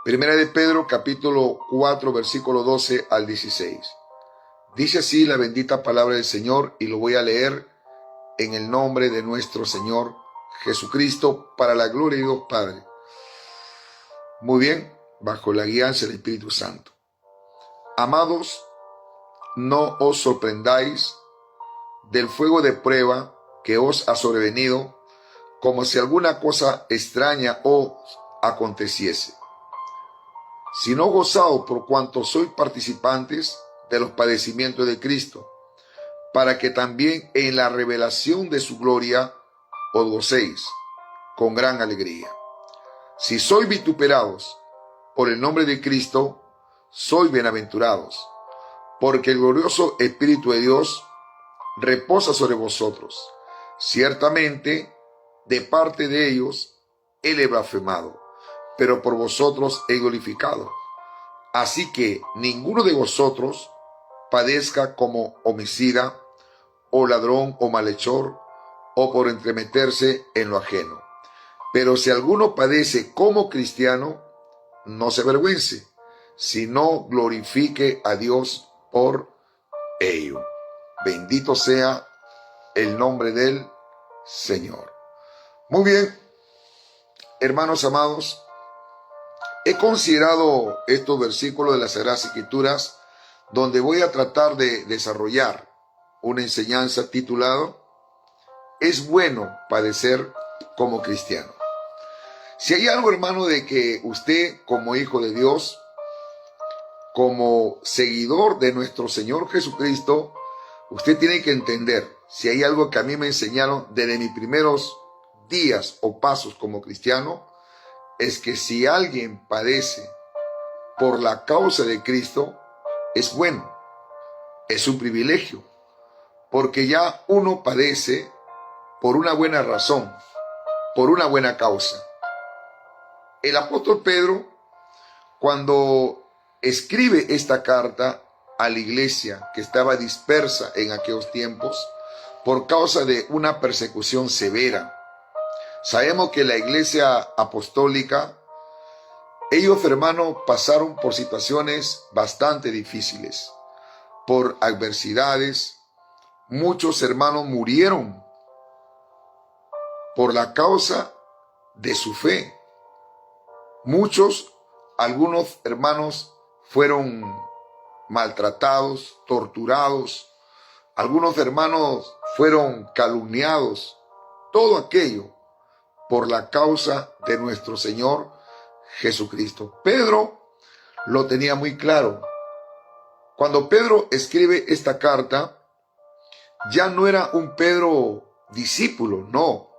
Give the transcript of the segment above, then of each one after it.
Primera de Pedro, capítulo 4, versículo 12 al 16. Dice así la bendita palabra del Señor, y lo voy a leer en el nombre de nuestro Señor Jesucristo, para la gloria de Dios Padre. Muy bien, bajo la guianza del Espíritu Santo. Amados, no os sorprendáis del fuego de prueba que os ha sobrevenido, como si alguna cosa extraña os aconteciese, sino gozaos por cuanto sois participantes de los padecimientos de Cristo, para que también en la revelación de su gloria os gocéis con gran alegría. Si sois vituperados por el nombre de Cristo, sois bienaventurados, porque el glorioso Espíritu de Dios reposa sobre vosotros. Ciertamente, de parte de ellos, Él he blasfemado, pero por vosotros he glorificado. Así que ninguno de vosotros padezca como homicida, o ladrón, o malhechor, o por entremeterse en lo ajeno. Pero si alguno padece como cristiano, no se avergüence, sino glorifique a Dios por ello. Bendito sea el nombre del Señor. Muy bien, hermanos amados, he considerado estos versículos de las Sagradas Escrituras, donde voy a tratar de desarrollar una enseñanza titulada ¿Es bueno padecer como cristiano? Si hay algo, hermano, de que usted como hijo de Dios, como seguidor de nuestro Señor Jesucristo, usted tiene que entender, si hay algo que a mí me enseñaron desde mis primeros días o pasos como cristiano, es que si alguien padece por la causa de Cristo, es bueno, es un privilegio, porque ya uno padece por una buena razón, por una buena causa. El apóstol Pedro, cuando escribe esta carta a la iglesia que estaba dispersa en aquellos tiempos por causa de una persecución severa, sabemos que la iglesia apostólica, ellos, hermanos, pasaron por situaciones bastante difíciles, por adversidades. Muchos hermanos murieron por la causa de su fe. Algunos hermanos fueron maltratados, torturados. Algunos hermanos fueron calumniados. Todo aquello por la causa de nuestro Señor Jesucristo. Pedro lo tenía muy claro. Cuando Pedro escribe esta carta, ya no era un Pedro discípulo, no.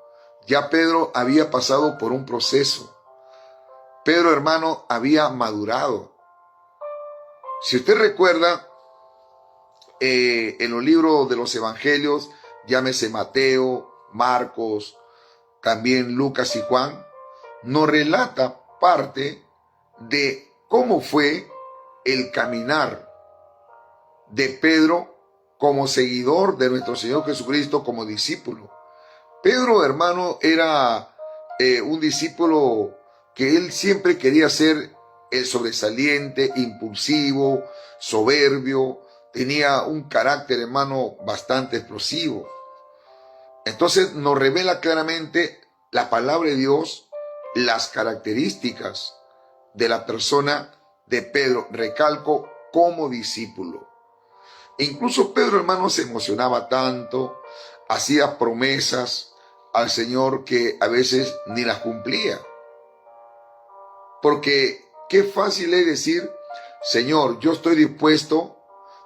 Ya Pedro había pasado por un proceso. Pedro, hermano, había madurado. Si usted recuerda, en los libros de los evangelios, llámese Mateo, Marcos, también Lucas y Juan, nos relata parte de cómo fue el caminar de Pedro como seguidor de nuestro Señor Jesucristo, como discípulo. Pedro, hermano, era un discípulo que él siempre quería ser el sobresaliente, impulsivo, soberbio, tenía un carácter, hermano, bastante explosivo. Entonces nos revela claramente la palabra de Dios, las características de la persona de Pedro, recalco, como discípulo. Incluso Pedro, hermano, se emocionaba tanto, hacía promesas al Señor que a veces ni las cumplía. Porque qué fácil es decir, Señor, yo estoy dispuesto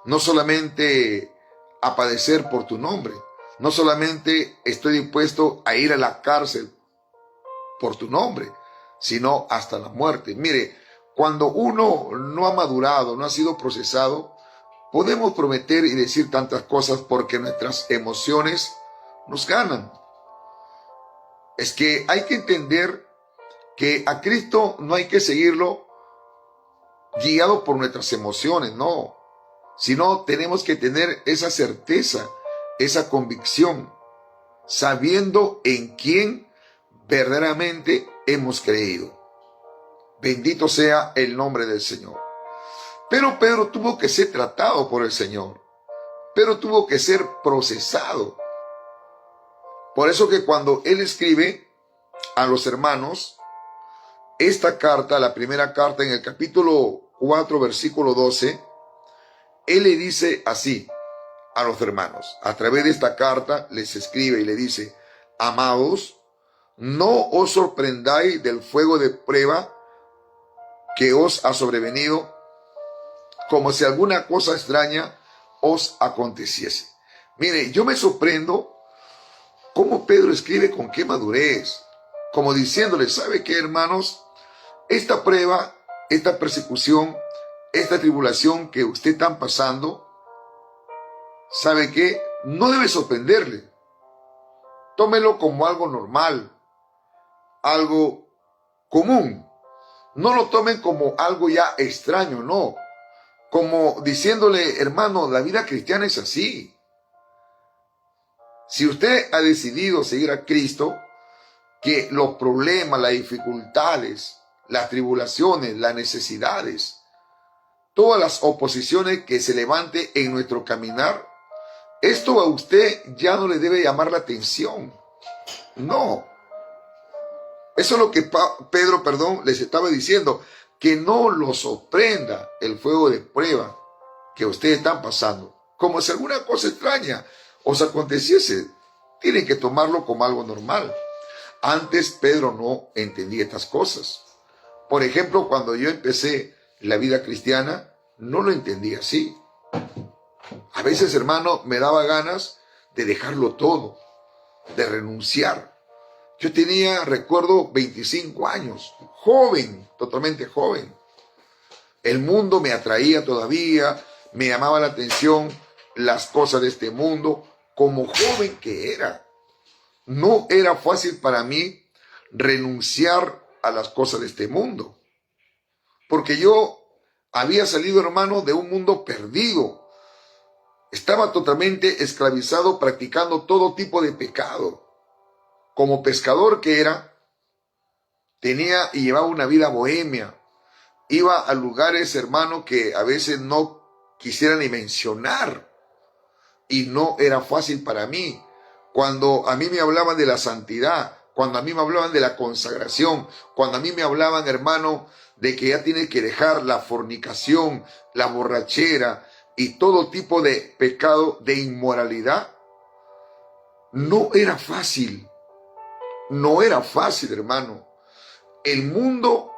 no solamente a padecer por tu nombre, no solamente estoy dispuesto a ir a la cárcel por tu nombre, sino hasta la muerte. Mire, cuando uno no ha madurado, no ha sido procesado, podemos prometer y decir tantas cosas porque nuestras emociones nos ganan. Es que hay que entender que a Cristo no hay que seguirlo guiado por nuestras emociones, no, sino tenemos que tener esa certeza, esa convicción, sabiendo en quién verdaderamente hemos creído. Bendito sea el nombre del Señor. Pero Pedro tuvo que ser tratado por el Señor. Pedro tuvo que ser procesado. Por eso que cuando él escribe a los hermanos, esta carta, la primera carta en el capítulo 4, versículo 12, él le dice así a los hermanos. A través de esta carta les escribe y le dice: amados, no os sorprendáis del fuego de prueba que os ha sobrevenido, como si alguna cosa extraña os aconteciese. Mire, yo me sorprendo cómo Pedro escribe con qué madurez, como diciéndole: ¿sabe qué, hermanos? Esta prueba, esta persecución, esta tribulación que usted está pasando, ¿sabe qué? No debe sorprenderle. Tómelo como algo normal, algo común. No lo tomen como algo ya extraño, no. Como diciéndole: hermano, la vida cristiana es así. Si usted ha decidido seguir a Cristo, que los problemas, las dificultades, las tribulaciones, las necesidades, todas las oposiciones que se levante en nuestro caminar, esto a usted ya no le debe llamar la atención. No. Eso es lo que Pedro, les estaba diciendo, que no lo sorprenda el fuego de prueba que ustedes están pasando. Como si alguna cosa extraña os aconteciese, tienen que tomarlo como algo normal. Antes Pedro no entendía estas cosas. Por ejemplo, cuando yo empecé la vida cristiana, no lo entendía así. A veces, hermano, me daba ganas de dejarlo todo, de renunciar. Yo tenía, recuerdo, 25 años, joven, totalmente joven. El mundo me atraía todavía, me llamaba la atención las cosas de este mundo, como joven que era. No era fácil para mí renunciar a las cosas de este mundo, porque yo había salido, hermano, de un mundo perdido. Estaba totalmente esclavizado, practicando todo tipo de pecado. Como pescador que era, tenía y llevaba una vida bohemia. Iba a lugares, hermano, que a veces no quisiera ni mencionar. Y no era fácil para mí. Cuando a mí me hablaban de la santidad, cuando a mí me hablaban de la consagración, cuando a mí me hablaban, hermano, de que ya tienes que dejar la fornicación, la borrachera y todo tipo de pecado, de inmoralidad, no era fácil. No era fácil, hermano. El mundo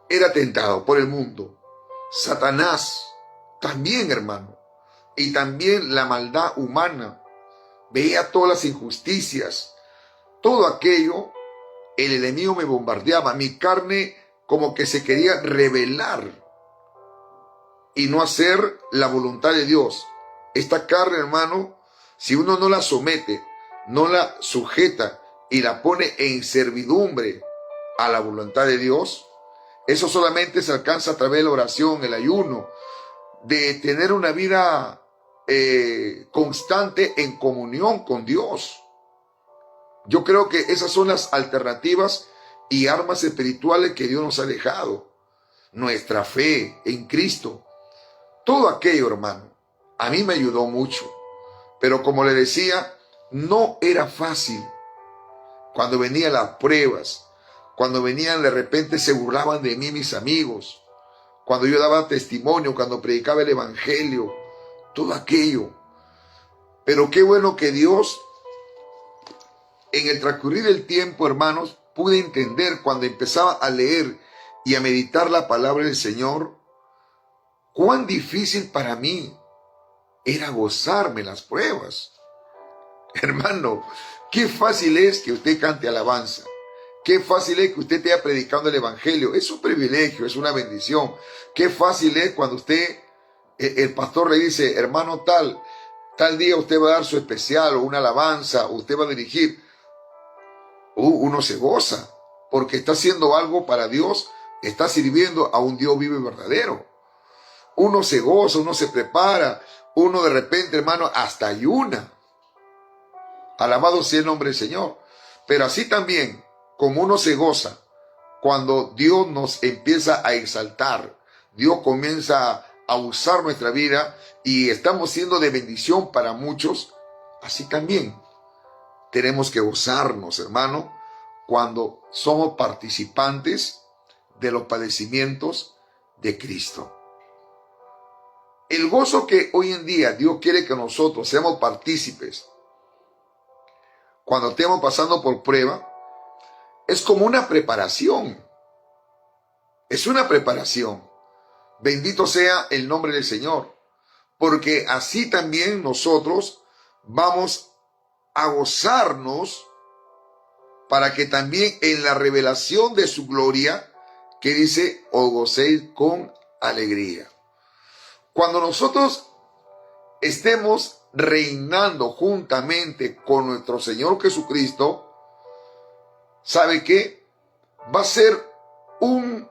era tentado por el mundo. Satanás también, hermano. Y también la maldad humana. Veía todas las injusticias. Todo aquello, el enemigo me bombardeaba. Mi carne como que se quería rebelar y no hacer la voluntad de Dios. Esta carne, hermano, si uno no la somete, no la sujeta y la pone en servidumbre a la voluntad de Dios, eso solamente se alcanza a través de la oración, el ayuno, de tener una vida constante en comunión con Dios. Yo creo que esas son las alternativas y armas espirituales que Dios nos ha dejado. Nuestra fe en Cristo. Todo aquello, hermano, a mí me ayudó mucho. Pero como le decía, no era fácil. Cuando venían las pruebas, cuando venían de repente se burlaban de mí mis amigos, cuando yo daba testimonio, cuando predicaba el evangelio, todo aquello. Pero qué bueno que Dios, en el transcurrir del tiempo, hermanos, pude entender cuando empezaba a leer y a meditar la palabra del Señor, cuán difícil para mí era gozarme las pruebas. Hermano, qué fácil es que usted cante alabanza. Qué fácil es que usted esté predicando el evangelio. Es un privilegio, es una bendición. Qué fácil es cuando usted, el pastor le dice: hermano tal día usted va a dar su especial o una alabanza, o usted va a dirigir. Uno se goza porque está haciendo algo para Dios, está sirviendo a un Dios vivo y verdadero. Uno se goza, uno se prepara, uno de repente, hermano, hasta ayuna. Alabado sea el nombre del Señor. Pero así también, como uno se goza cuando Dios nos empieza a exaltar, Dios comienza a usar nuestra vida y estamos siendo de bendición para muchos, así también tenemos que gozarnos, hermano, cuando somos participantes de los padecimientos de Cristo. El gozo que hoy en día Dios quiere que nosotros seamos partícipes cuando estemos pasando por prueba, es como una preparación. Es una preparación. Bendito sea el nombre del Señor, porque así también nosotros vamos a gozarnos para que también en la revelación de su gloria, que dice, os gocéis con alegría. Cuando nosotros estemos reinando juntamente con nuestro Señor Jesucristo, ¿sabe qué? Va a ser un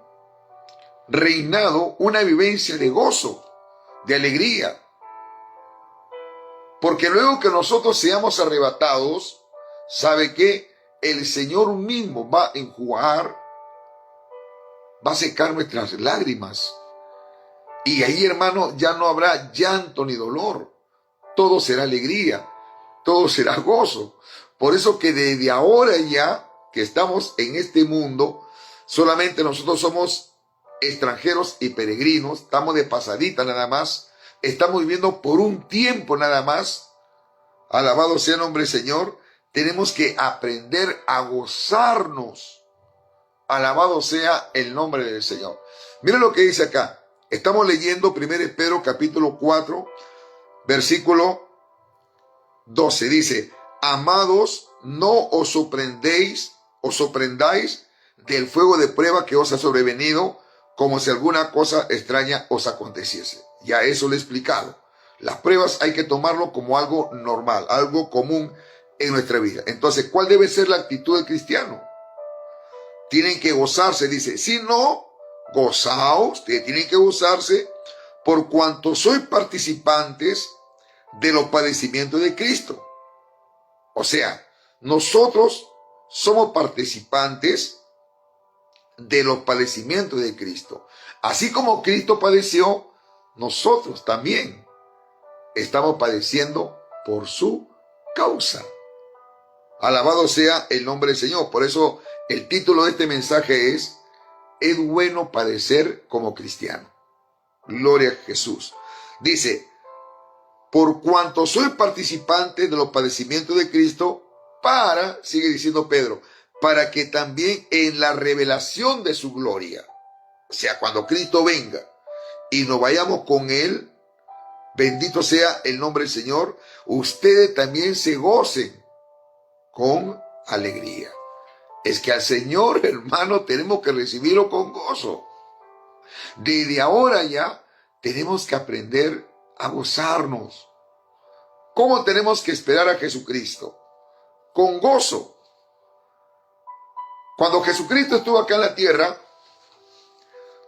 reinado, una vivencia de gozo, de alegría. Porque luego que nosotros seamos arrebatados, ¿sabe qué? El Señor mismo va a enjuagar, va a secar nuestras lágrimas. Y ahí, hermano, ya no habrá llanto ni dolor. Todo será alegría, todo será gozo. Por eso que desde ahora ya que estamos en este mundo, solamente nosotros somos extranjeros y peregrinos, estamos de pasadita nada más, estamos viviendo por un tiempo nada más. Alabado sea el nombre del Señor. Tenemos que aprender a gozarnos. Alabado sea el nombre del Señor. Mira lo que dice acá. Estamos leyendo 1 Pedro capítulo 4, versículo 12. Dice, amados, no os sorprendáis del fuego de prueba que os ha sobrevenido, como si alguna cosa extraña os aconteciese. Ya eso lo he explicado. Las pruebas hay que tomarlo como algo normal, algo común en nuestra vida. Entonces, ¿cuál debe ser la actitud del cristiano? Tienen que gozarse, dice, si no, gozaos, ustedes tienen que gozarse por cuanto sois participantes de los padecimientos de Cristo. O sea, nosotros somos participantes de los padecimientos de Cristo. Así como Cristo padeció, nosotros también estamos padeciendo por su causa. Alabado sea el nombre del Señor. Por eso el título de este mensaje es bueno padecer como cristiano. Gloria a Jesús. Dice, por cuanto soy participante de los padecimientos de Cristo, sigue diciendo Pedro, para que también en la revelación de su gloria, o sea, cuando Cristo venga y nos vayamos con Él, bendito sea el nombre del Señor, ustedes también se gocen con alegría. Es que al Señor, hermano, tenemos que recibirlo con gozo. Desde ahora ya tenemos que aprender a gozarnos. ¿Cómo tenemos que esperar a Jesucristo? Con gozo. Cuando Jesucristo estuvo acá en la tierra,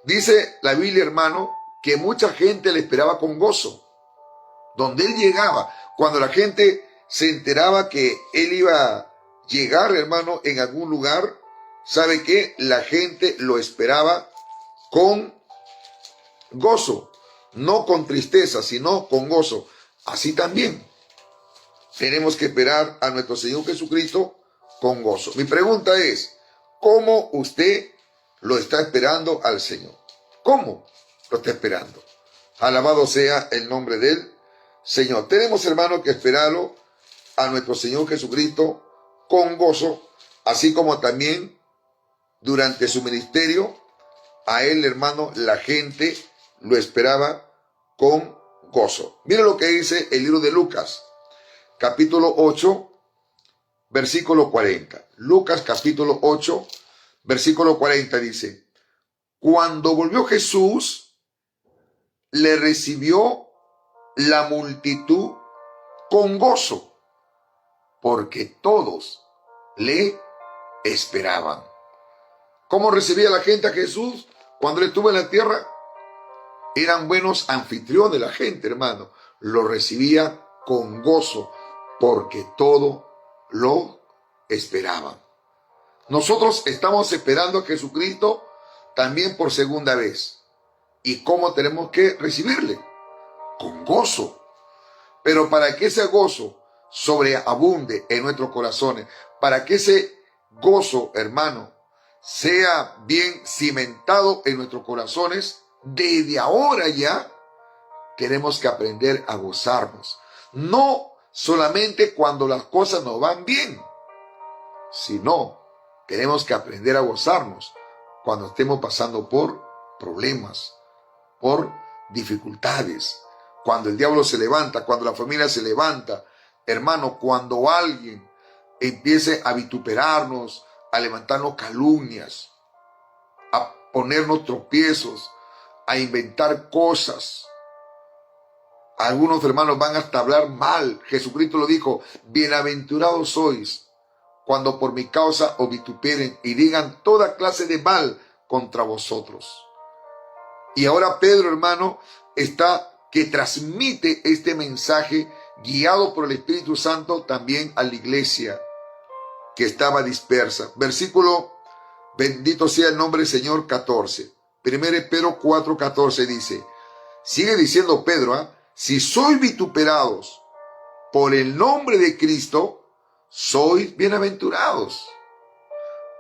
dice la Biblia, hermano, que mucha gente le esperaba con gozo. Donde Él llegaba, cuando la gente se enteraba que Él iba a llegar, hermano, en algún lugar, ¿sabe qué? La gente lo esperaba con gozo, no con tristeza, sino con gozo. Así también tenemos que esperar a nuestro Señor Jesucristo con gozo. Mi pregunta es, ¿cómo usted lo está esperando al Señor? ¿Cómo lo está esperando? Alabado sea el nombre del Señor. Tenemos, hermano, que esperarlo a nuestro Señor Jesucristo con gozo, así como también durante su ministerio, a Él, hermano, la gente lo esperaba con gozo. Mira lo que dice el libro de Lucas, capítulo 8, versículo 40. Lucas, capítulo 8, versículo 40 dice, cuando volvió Jesús, le recibió la multitud con gozo, porque todos le esperaban. ¿Cómo recibía la gente a Jesús cuando Él estuvo en la tierra? Eran buenos anfitriones de la gente, hermano. Lo recibía con gozo, porque todo lo esperaban. Nosotros estamos esperando a Jesucristo también por segunda vez. ¿Y cómo tenemos que recibirle? Con gozo. Pero para que ese gozo sobreabunde en nuestros corazones, para que ese gozo, hermano, sea bien cimentado en nuestros corazones, desde ahora ya tenemos que aprender a gozarnos. No solamente cuando las cosas nos van bien, sino tenemos que aprender a gozarnos cuando estemos pasando por problemas, por dificultades, cuando el diablo se levanta, cuando la familia se levanta, hermano, cuando alguien empiece a vituperarnos, a levantarnos calumnias, a ponernos tropiezos, a inventar cosas. Algunos hermanos van hasta hablar mal. Jesucristo lo dijo: bienaventurados sois cuando por mi causa os vituperen y digan toda clase de mal contra vosotros. Y ahora Pedro, hermano, que transmite este mensaje guiado por el Espíritu Santo también a la iglesia que estaba dispersa. Versículo, bendito sea el nombre del Señor, 14. 1 Pedro 4:14 dice, sigue diciendo Pedro, si sois vituperados por el nombre de Cristo, sois bienaventurados,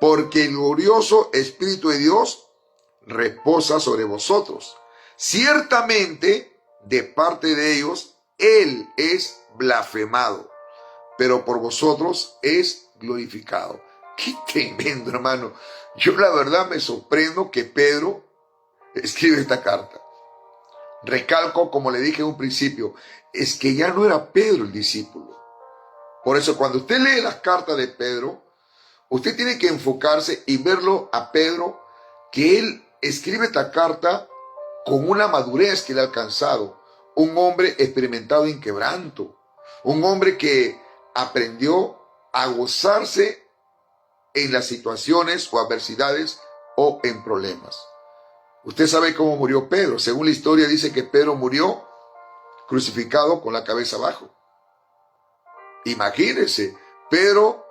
porque el glorioso Espíritu de Dios reposa sobre vosotros. Ciertamente, de parte de ellos, Él es blasfemado, pero por vosotros es glorificado. Qué tremendo, hermano. Yo la verdad me sorprendo que Pedro escribe esta carta. Recalco, como le dije en un principio, es que ya no era Pedro el discípulo. Por eso cuando usted lee las cartas de Pedro, usted tiene que enfocarse y verlo a Pedro, que él escribe esta carta con una madurez que le ha alcanzado. Un hombre experimentado en quebranto. Un hombre que aprendió a gozarse en las situaciones o adversidades o en problemas. Usted sabe cómo murió Pedro. Según la historia dice que Pedro murió crucificado con la cabeza abajo. Imagínense, Pedro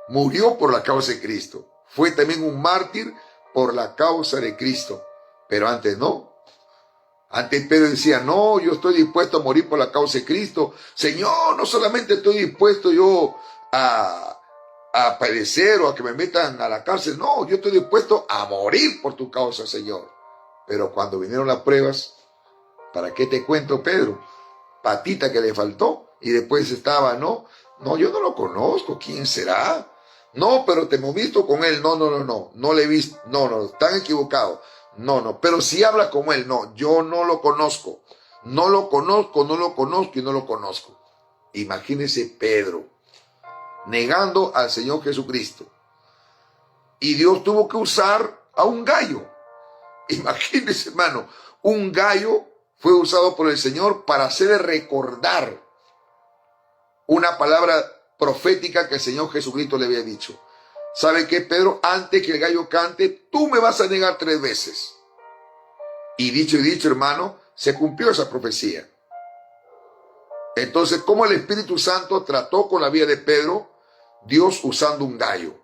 murió por la causa de Cristo. Fue también un mártir por la causa de Cristo. Pero antes no. Antes Pedro decía, no, yo estoy dispuesto a morir por la causa de Cristo. Señor, no solamente estoy dispuesto yo a padecer o a que me metan a la cárcel. No, yo estoy dispuesto a morir por tu causa, Señor. Pero cuando vinieron las pruebas, ¿para qué te cuento, Pedro? Patita que le faltó. Y después estaba, no, yo no lo conozco, ¿quién será? No, pero te hemos visto con él. No le he visto. No, están equivocados. No, pero si habla como él, no, yo no lo conozco. No lo conozco y no lo conozco. Imagínese Pedro negando al Señor Jesucristo. Y Dios tuvo que usar a un gallo. Imagínese, hermano, un gallo fue usado por el Señor para hacerle recordar una palabra profética que el Señor Jesucristo le había dicho. ¿Sabe qué, Pedro? Antes que el gallo cante, tú me vas a negar 3 veces. Y dicho, hermano, se cumplió esa profecía. Entonces, ¿cómo el Espíritu Santo trató con la vida de Pedro? Dios usando un gallo.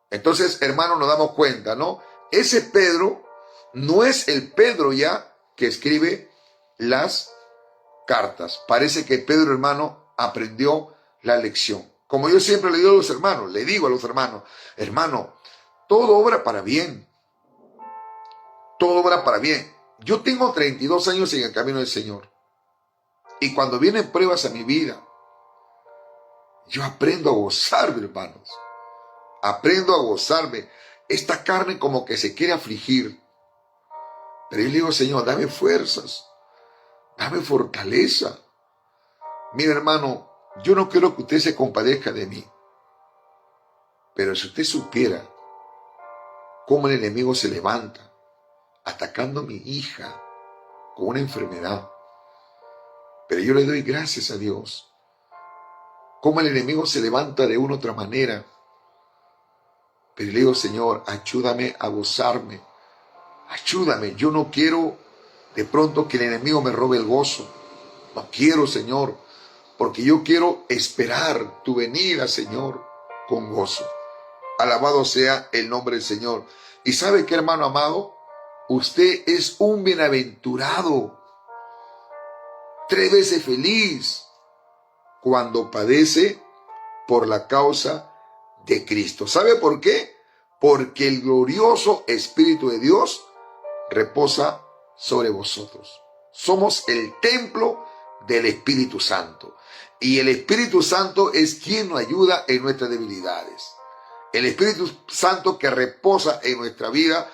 Entonces, hermano, nos damos cuenta, ¿no? Ese Pedro no es el Pedro ya que escribe las cartas. Parece que Pedro, hermano, aprendió la lección. Como yo siempre le digo a los hermanos, hermano, todo obra para bien. Todo obra para bien. Yo tengo 32 años en el camino del Señor. Y cuando vienen pruebas a mi vida, yo aprendo a gozarme, hermanos. Aprendo a gozarme. Esta carne como que se quiere afligir. Pero yo le digo, Señor, dame fuerzas. Dame fortaleza. Mira, hermano, yo no quiero que usted se compadezca de mí. Pero si usted supiera cómo el enemigo se levanta atacando a mi hija con una enfermedad. Pero yo le doy gracias a Dios. Cómo el enemigo se levanta de una u otra manera. Pero le digo, Señor, ayúdame a gozarme. Ayúdame. Yo no quiero de pronto que el enemigo me robe el gozo. No quiero, Señor. Porque yo quiero esperar tu venida, Señor, con gozo. Alabado sea el nombre del Señor. ¿Y sabe qué, hermano amado? Usted es un bienaventurado, 3 veces feliz, cuando padece por la causa de Cristo. ¿Sabe por qué? Porque el glorioso Espíritu de Dios reposa sobre vosotros. Somos el templo del Espíritu Santo. Y el Espíritu Santo es quien nos ayuda en nuestras debilidades. El Espíritu Santo que reposa en nuestra vida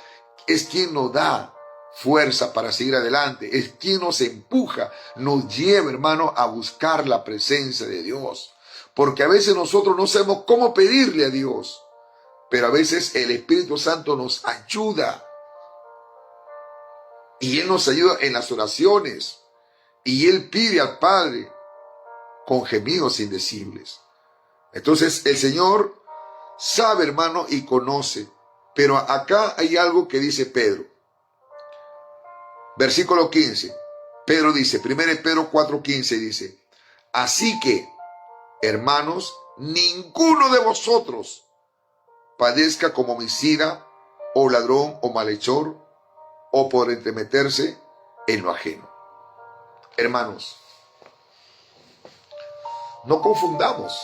es quien nos da fuerza para seguir adelante. Es quien nos empuja, nos lleva, hermano, a buscar la presencia de Dios. Porque a veces nosotros no sabemos cómo pedirle a Dios. Pero a veces el Espíritu Santo nos ayuda. Y Él nos ayuda en las oraciones. Y Él pide al Padre con gemidos indecibles. Entonces el Señor sabe, hermano, y conoce. Pero acá hay algo que dice Pedro. Versículo 15. Pedro dice, 1 Pedro 4:15 dice, así que, hermanos, ninguno de vosotros padezca como homicida, o ladrón, o malhechor, o por entremeterse en lo ajeno. Hermanos, no confundamos.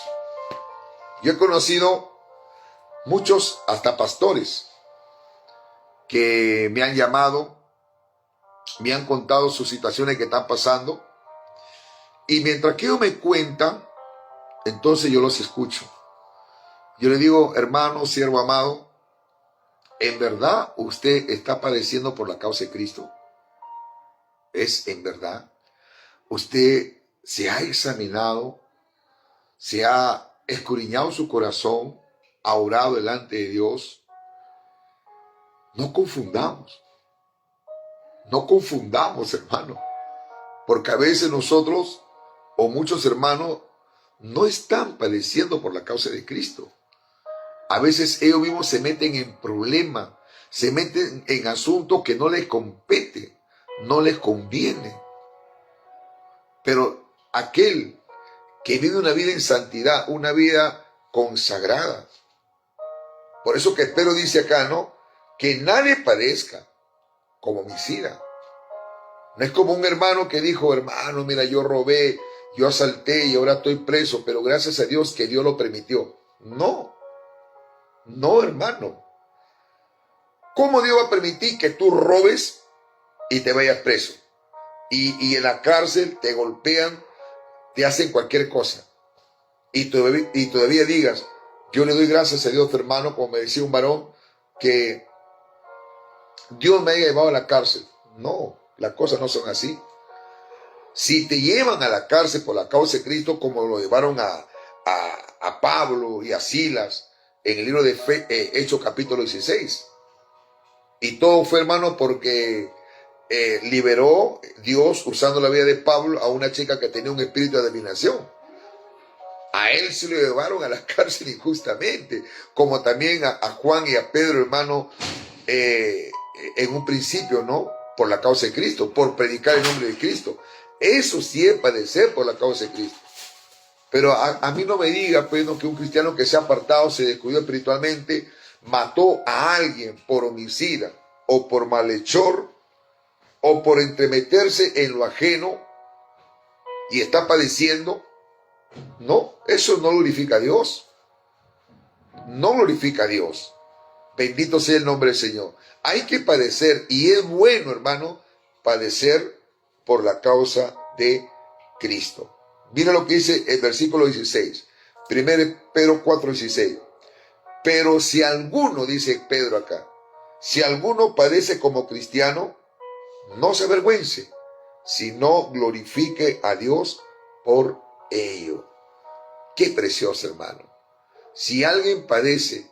Yo he conocido muchos, hasta pastores, que me han llamado, me han contado sus situaciones que están pasando, y mientras que ellos me cuentan, entonces yo los escucho. Yo le digo, hermano, siervo amado, ¿en verdad usted está padeciendo por la causa de Cristo? ¿Es en verdad? ¿Usted se ha examinado, se ha escudriñado su corazón, ha orado delante de Dios? No confundamos. No confundamos, hermano. Porque a veces nosotros o muchos hermanos no están padeciendo por la causa de Cristo. A veces ellos mismos se meten en problemas, se meten en asuntos que no les compete, no les conviene. Pero aquel que vive una vida en santidad, una vida consagrada. Por eso que Pedro dice acá, ¿no? Que nadie padezca como homicida. No es como un hermano que dijo, hermano, mira, yo robé, yo asalté y ahora estoy preso, pero gracias a Dios que Dios lo permitió. No, no, hermano. ¿Cómo Dios va a permitir que tú robes y te vayas preso? Y en la cárcel te golpean, te hacen cualquier cosa. Y todavía digas, yo le doy gracias a Dios, hermano, como me decía un varón, que Dios me haya llevado a la cárcel. No, las cosas no son así. Si te llevan a la cárcel por la causa de Cristo, como lo llevaron a Pablo y a Silas en el libro de Hechos capítulo 16. Y todo fue, hermano, porque liberó Dios, usando la vida de Pablo, a una chica que tenía un espíritu de adivinación. A él se lo llevaron a la cárcel injustamente, como también a Juan y a Pedro, hermano, en un principio, ¿no? Por la causa de Cristo, por predicar el nombre de Cristo. Eso sí es padecer por la causa de Cristo. Pero a mí no me diga, pues, ¿no?, que un cristiano que se ha apartado, se descuidó espiritualmente, mató a alguien por homicida, o por malhechor, o por entremeterse en lo ajeno, y está padeciendo. No, eso no glorifica a Dios. No glorifica a Dios. Bendito sea el nombre del Señor. Hay que padecer, y es bueno, hermano, padecer por la causa de Cristo. Mira lo que dice el versículo 16. 1 Pedro 4:16. Pero si alguno, dice Pedro acá, si alguno padece como cristiano, no se avergüence, sino glorifique a Dios por ello. Qué precioso, hermano. Si alguien padece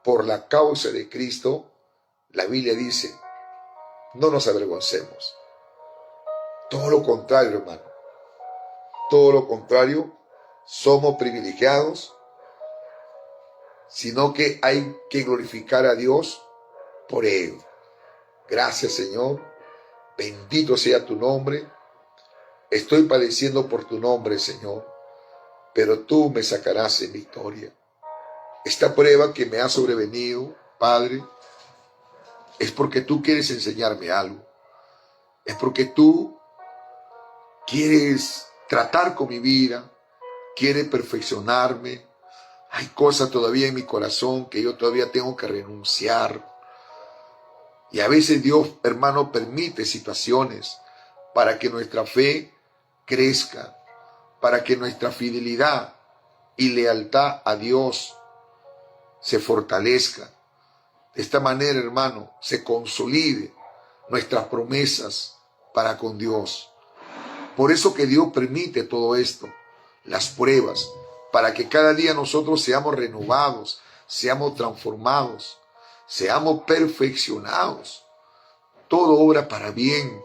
por la causa de Cristo, la Biblia dice, no nos avergoncemos. Todo lo contrario, hermano. Todo lo contrario, somos privilegiados, sino que hay que glorificar a Dios por ello. Gracias, Señor. Bendito sea tu nombre. Estoy padeciendo por tu nombre, Señor, pero tú me sacarás en victoria. esta prueba que me ha sobrevenido, Padre, es porque tú quieres enseñarme algo. Es porque tú quieres tratar con mi vida, quieres perfeccionarme. Hay cosas todavía en mi corazón que yo todavía tengo que renunciar. Y a veces Dios, hermano, permite situaciones para que nuestra fe crezca, para que nuestra fidelidad y lealtad a Dios se fortalezca. De esta manera, hermano, se consolide nuestras promesas para con Dios. Por eso que Dios permite todo esto, las pruebas, para que cada día nosotros seamos renovados, seamos transformados, seamos perfeccionados. Todo obra para bien.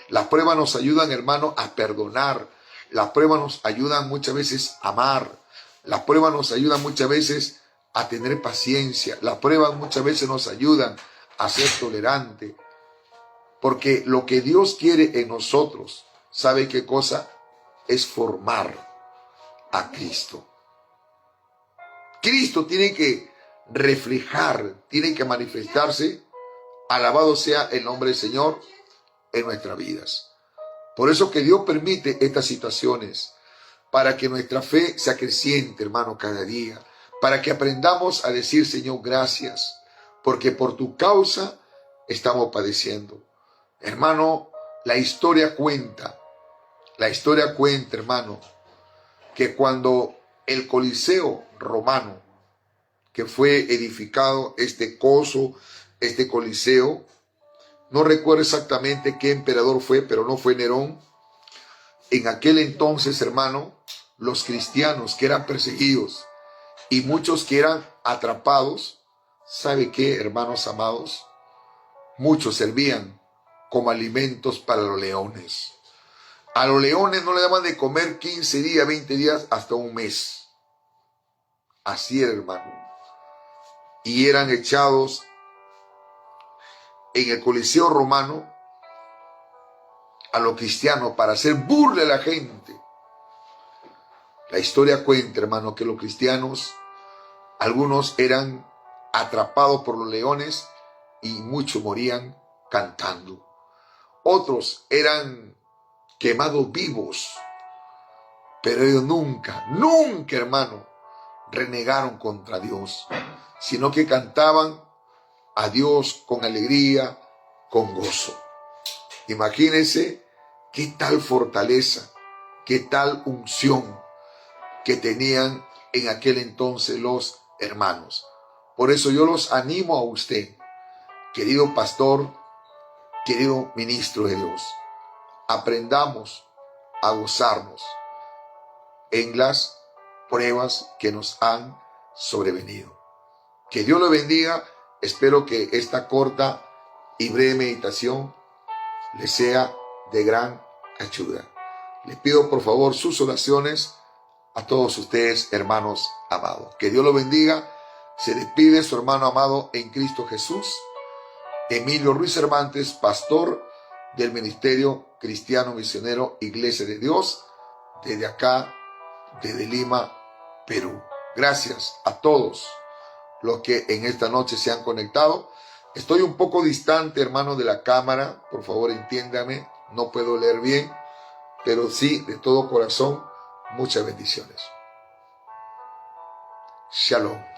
Las pruebas nos ayudan, hermano, a perdonar. Las pruebas nos ayudan muchas veces a amar. Las pruebas nos ayudan muchas veces a tener paciencia. Las pruebas muchas veces nos ayudan a ser tolerantes. Porque lo que Dios quiere en nosotros, ¿sabe qué cosa? Es formar a Cristo. Cristo tiene que reflejar, tiene que manifestarse. Alabado sea el nombre del Señor en nuestras vidas. Por eso que Dios permite estas situaciones, para que nuestra fe sea creciente, hermano, cada día. Para que aprendamos a decir, Señor, gracias, porque por tu causa estamos padeciendo. Hermano, la historia cuenta, hermano, que cuando el Coliseo romano, que fue edificado, este Coliseo, no recuerdo exactamente qué emperador fue, pero no fue Nerón. En aquel entonces, hermano, los cristianos que eran perseguidos y muchos que eran atrapados, ¿sabe qué, hermanos amados? Muchos servían como alimentos para los leones. A los leones no le daban de comer 15 días, 20 días, hasta un mes. Así era, hermano. Y eran echados en el Coliseo romano a los cristianos para hacer burla a la gente. La historia cuenta, hermano, que los cristianos, algunos eran atrapados por los leones y muchos morían cantando. Otros eran quemados vivos, pero ellos nunca, hermano, renegaron contra Dios, sino que cantaban a Dios con alegría, con gozo. Imagínense qué tal fortaleza, qué tal unción que tenían en aquel entonces los hermanos. Por eso yo los animo a usted, querido pastor, querido ministro de Dios, aprendamos a gozarnos en las pruebas que nos han sobrevenido. Que Dios lo bendiga. Espero que esta corta y breve meditación les sea de gran ayuda. Les pido por favor sus oraciones a todos ustedes, hermanos amados. Que Dios lo bendiga. Se despide su hermano amado en Cristo Jesús, Emilio Ruiz Cervantes, pastor del Ministerio Cristiano Misionero Iglesia de Dios, desde acá, desde Lima, Perú. Gracias a todos los que en esta noche se han conectado. Estoy un poco distante, hermano, de la cámara. Por favor, entiéndame. No puedo leer bien, pero sí, de todo corazón, muchas bendiciones. Shalom.